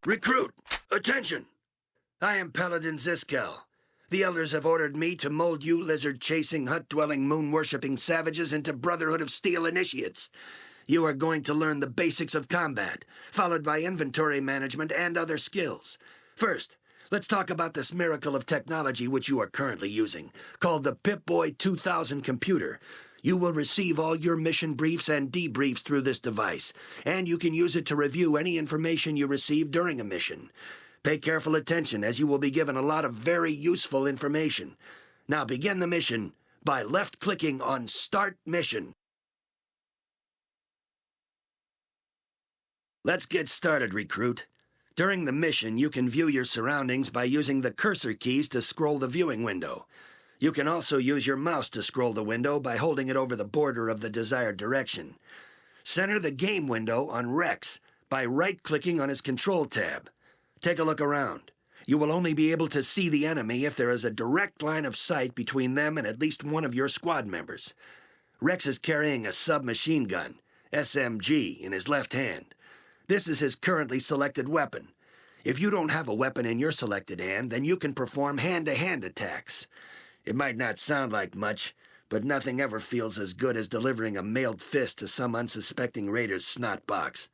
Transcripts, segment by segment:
Recruit! Attention! I am Paladin Ziskel. The Elders have ordered me to mold you lizard-chasing, hut-dwelling, moon-worshipping savages into Brotherhood of Steel initiates. You are going to learn the basics of combat, followed by inventory management and other skills. First, let's talk about this miracle of technology which you are currently using, called the Pip-Boy 2000 computer. You will receive all your mission briefs and debriefs through this device, and you can use it to review any information you receive during a mission. Pay careful attention, as you will be given a lot of very useful information. Now begin the mission by left-clicking on Start Mission. Let's get started, Recruit. During the mission, you can view your surroundings by using the cursor keys to scroll the viewing window. You can also use your mouse to scroll the window by holding it over the border of the desired direction. Center the game window on Rex by right-clicking on his control tab. Take a look around. You will only be able to see the enemy if there is a direct line of sight between them and at least one of your squad members. Rex is carrying a submachine gun, SMG, in his left hand. This is his currently selected weapon. If you don't have a weapon in your selected hand, then you can perform hand-to-hand attacks. It might not sound like much, but nothing ever feels as good as delivering a mailed fist to some unsuspecting raider's snot box.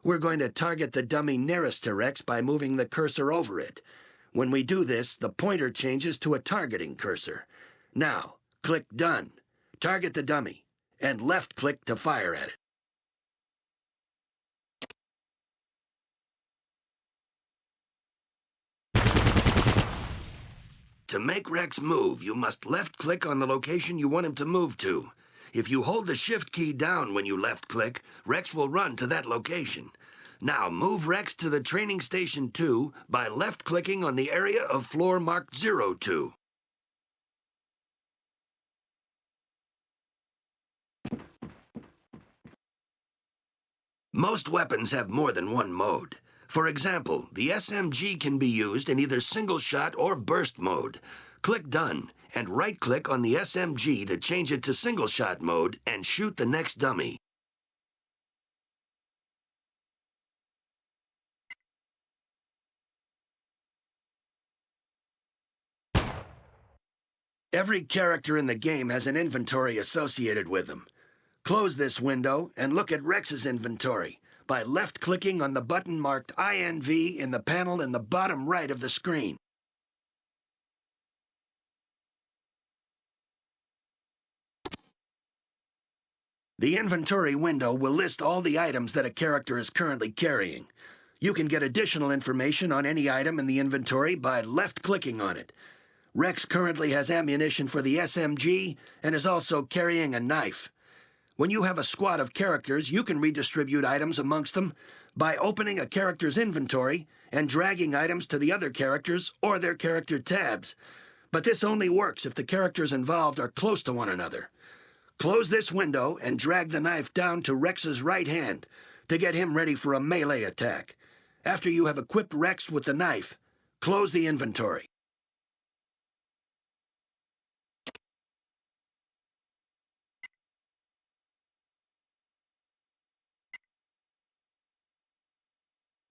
We're going to target the dummy nearest to Rex by moving the cursor over it. When we do this, the pointer changes to a targeting cursor. Now, click Done. Target the dummy, and left-click to fire at it. To make Rex move, you must left-click on the location you want him to move to. If you hold the Shift key down when you left-click, Rex will run to that location. Now move Rex to the Training Station 2 by left-clicking on the area of floor marked 02. Most weapons have more than one mode. For example, the SMG can be used in either single shot or burst mode. Click Done, and right-click on the SMG to change it to single shot mode and shoot the next dummy. Every character in the game has an inventory associated with them. Close this window and look at Rex's inventory by left-clicking on the button marked INV in the panel in the bottom right of the screen. The inventory window will list all the items that a character is currently carrying. You can get additional information on any item in the inventory by left-clicking on it. Rex currently has ammunition for the SMG and is also carrying a knife. When you have a squad of characters, you can redistribute items amongst them by opening a character's inventory and dragging items to the other characters or their character tabs. But this only works if the characters involved are close to one another. Close this window and drag the knife down to Rex's right hand to get him ready for a melee attack. After you have equipped Rex with the knife, close the inventory.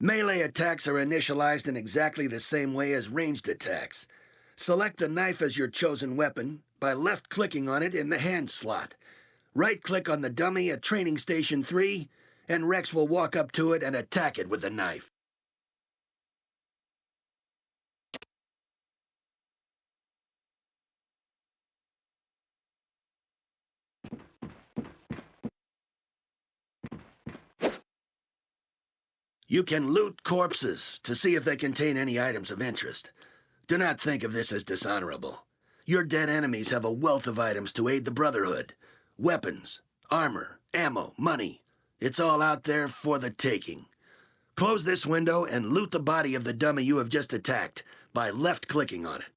Melee attacks are initialized in exactly the same way as ranged attacks. Select the knife as your chosen weapon by left-clicking on it in the hand slot. Right-click on the dummy at Training Station 3, and Rex will walk up to it and attack it with the knife. You can loot corpses to see if they contain any items of interest. Do not think of this as dishonorable. Your dead enemies have a wealth of items to aid the Brotherhood. Weapons, armor, ammo, money. It's all out there for the taking. Close this window and loot the body of the dummy you have just attacked by left-clicking on it.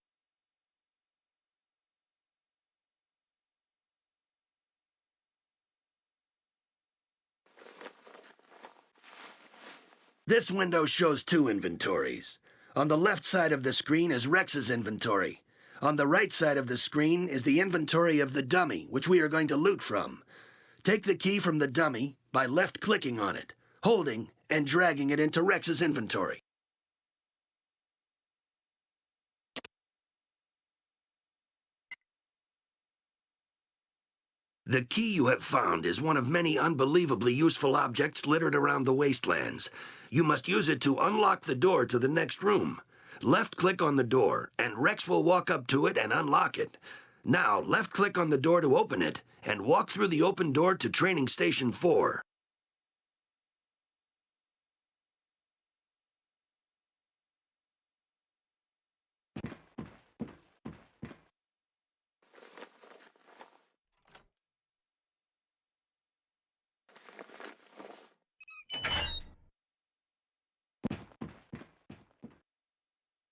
This window shows two inventories. On the left side of the screen is Rex's inventory. On the right side of the screen is the inventory of the dummy, which we are going to loot from. Take the key from the dummy by left-clicking on it. holding and dragging it into Rex's inventory. The key you have found is one of many unbelievably useful objects littered around the wastelands. You must use it to unlock the door to the next room. Left-click on the door, and Rex will walk up to it and unlock it. Now, left-click on the door to open it, and walk through the open door to Training Station 4.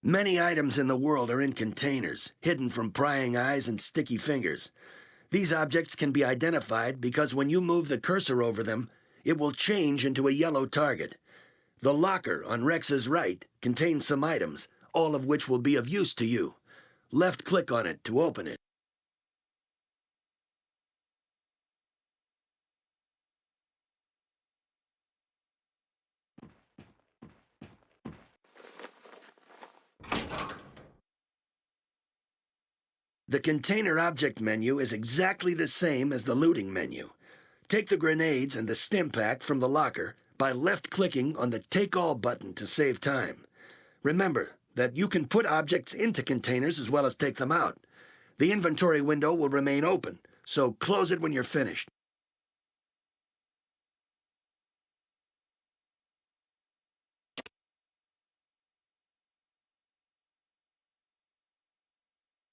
Many items in the world are in containers, hidden from prying eyes and sticky fingers. These objects can be identified because when you move the cursor over them, it will change into a yellow target. The locker on Rex's right contains some items, all of which will be of use to you. Left-click on it to open it. The container object menu is exactly the same as the looting menu. Take the grenades and the stim pack from the locker by left-clicking on the Take All button to save time. Remember that you can put objects into containers as well as take them out. The inventory window will remain open, so close it when you're finished.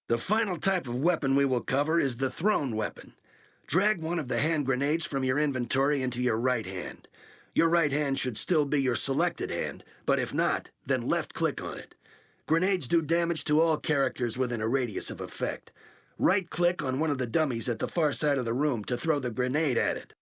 The final type of weapon we will cover is the thrown weapon. Drag one of the hand grenades from your inventory into your right hand. Your right hand should still be your selected hand, but if not, then left-click on it. Grenades do damage to all characters within a radius of effect. Right-click on one of the dummies at the far side of the room to throw the grenade at it.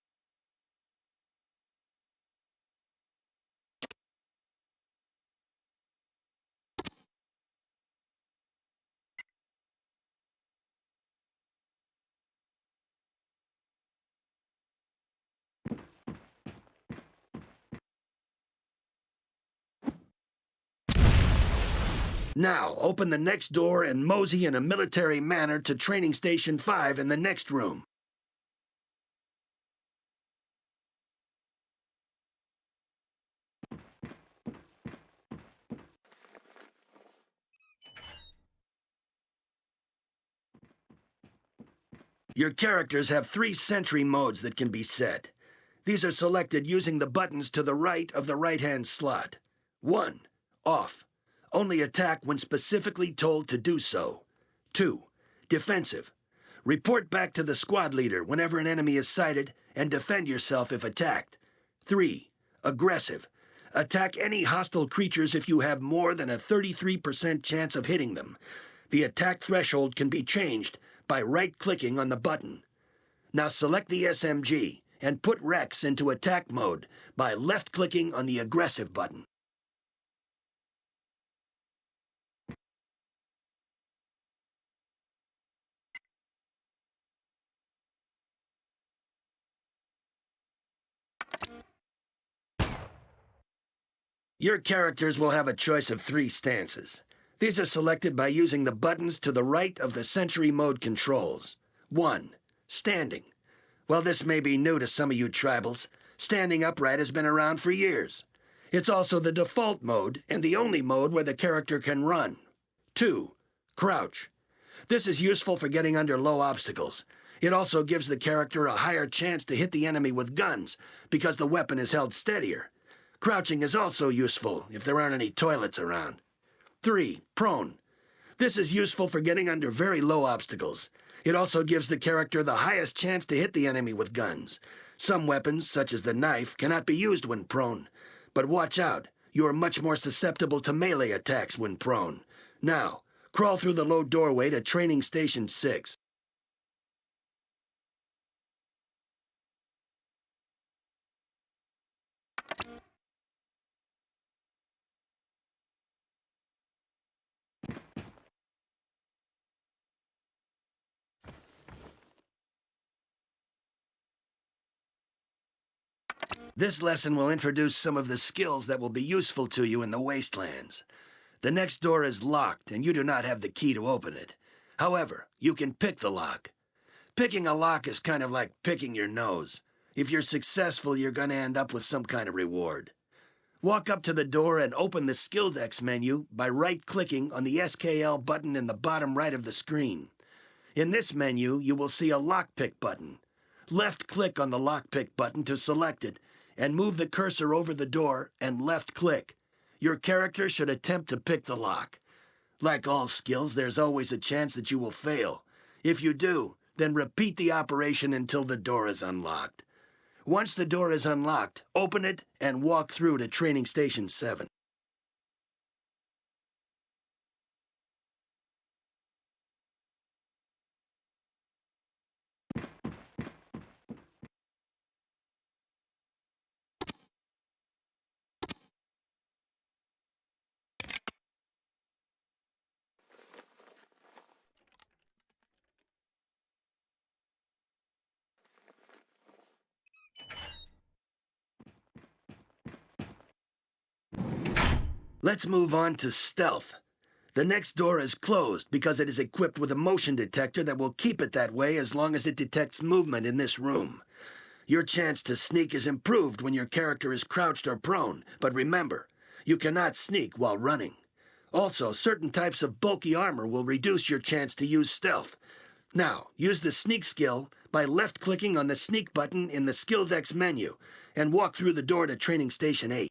Now, open the next door and mosey in a military manner to Training Station 5 in the next room. Your characters have 3 sentry modes that can be set. These are selected using the buttons to the right of the right-hand slot. 1. Off. Only attack when specifically told to do so. 2. Defensive. Report back to the squad leader whenever an enemy is sighted and defend yourself if attacked. 3. Aggressive. Attack any hostile creatures if you have more than a 33% chance of hitting them. The attack threshold can be changed by right-clicking on the button. Now select the SMG and put Rex into attack mode by left-clicking on the aggressive button. Your characters will have a choice of 3 stances. These are selected by using the buttons to the right of the sentry mode controls. 1. Standing. While this may be new to some of you tribals, standing upright has been around for years. It's also the default mode and the only mode where the character can run. 2. Crouch. This is useful for getting under low obstacles. It also gives the character a higher chance to hit the enemy with guns because the weapon is held steadier. Crouching is also useful if there aren't any toilets around. 3. Prone. This is useful for getting under very low obstacles. It also gives the character the highest chance to hit the enemy with guns. Some weapons, such as the knife, cannot be used when prone. But watch out, you are much more susceptible to melee attacks when prone. Now, crawl through the low doorway to Training Station 6. This lesson will introduce some of the skills that will be useful to you in the wastelands. The next door is locked, and you do not have the key to open it. However, you can pick the lock. Picking a lock is kind of like picking your nose. If you're successful, you're going to end up with some kind of reward. Walk up to the door and open the Skill Decks menu by right-clicking on the SKL button in the bottom right of the screen. In this menu, you will see a lockpick button. Left-click on the lockpick button to select it, and move the cursor over the door and left-click. Your character should attempt to pick the lock. Like all skills, there's always a chance that you will fail. If you do, then repeat the operation until the door is unlocked. Once the door is unlocked, open it and walk through to Training Station 7. Let's move on to Stealth. The next door is closed because it is equipped with a motion detector that will keep it that way as long as it detects movement in this room. Your chance to sneak is improved when your character is crouched or prone, but remember, you cannot sneak while running. Also, certain types of bulky armor will reduce your chance to use stealth. Now, use the sneak skill by left-clicking on the sneak button in the Skill Decks menu and walk through the door to Training Station 8.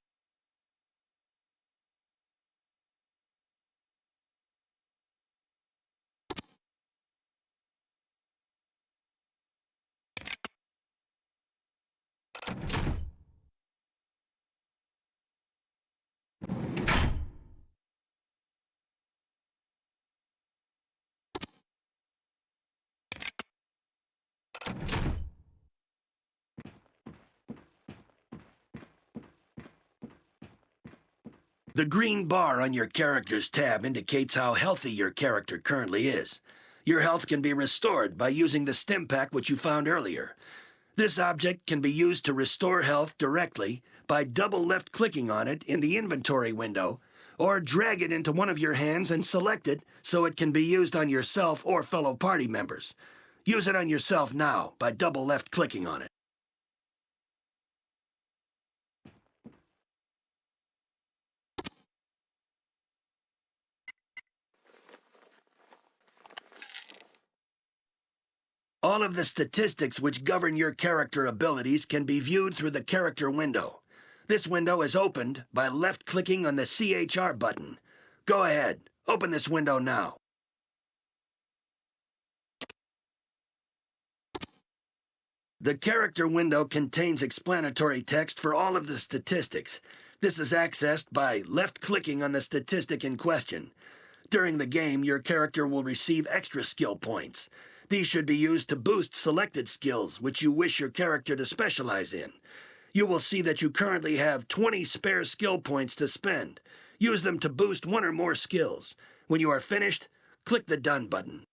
The green bar on your character's tab indicates how healthy your character currently is. Your health can be restored by using the stim pack which you found earlier. This object can be used to restore health directly by double left-clicking on it in the inventory window, or drag it into one of your hands and select it so it can be used on yourself or fellow party members. Use it on yourself now by double left-clicking on it. All of the statistics which govern your character abilities can be viewed through the character window. This window is opened by left-clicking on the CHR button. Go ahead, open this window now. The character window contains explanatory text for all of the statistics. This is accessed by left-clicking on the statistic in question. During the game, your character will receive extra skill points. These should be used to boost selected skills which you wish your character to specialize in. You will see that you currently have 20 spare skill points to spend. Use them to boost one or more skills. When you are finished, click the Done button.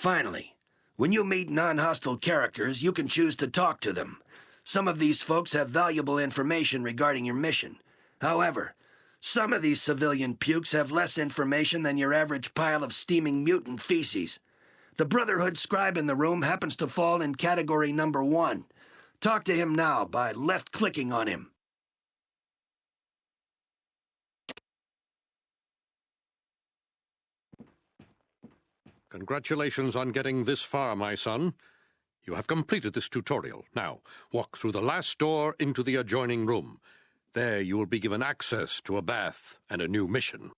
Finally, when you meet non-hostile characters, you can choose to talk to them. Some of these folks have valuable information regarding your mission. However, some of these civilian pukes have less information than your average pile of steaming mutant feces. The Brotherhood scribe in the room happens to fall in category number 1. Talk to him now by left-clicking on him. Congratulations on getting this far, my son. You have completed this tutorial. Now, walk through the last door into the adjoining room. There you will be given access to a bath and a new mission.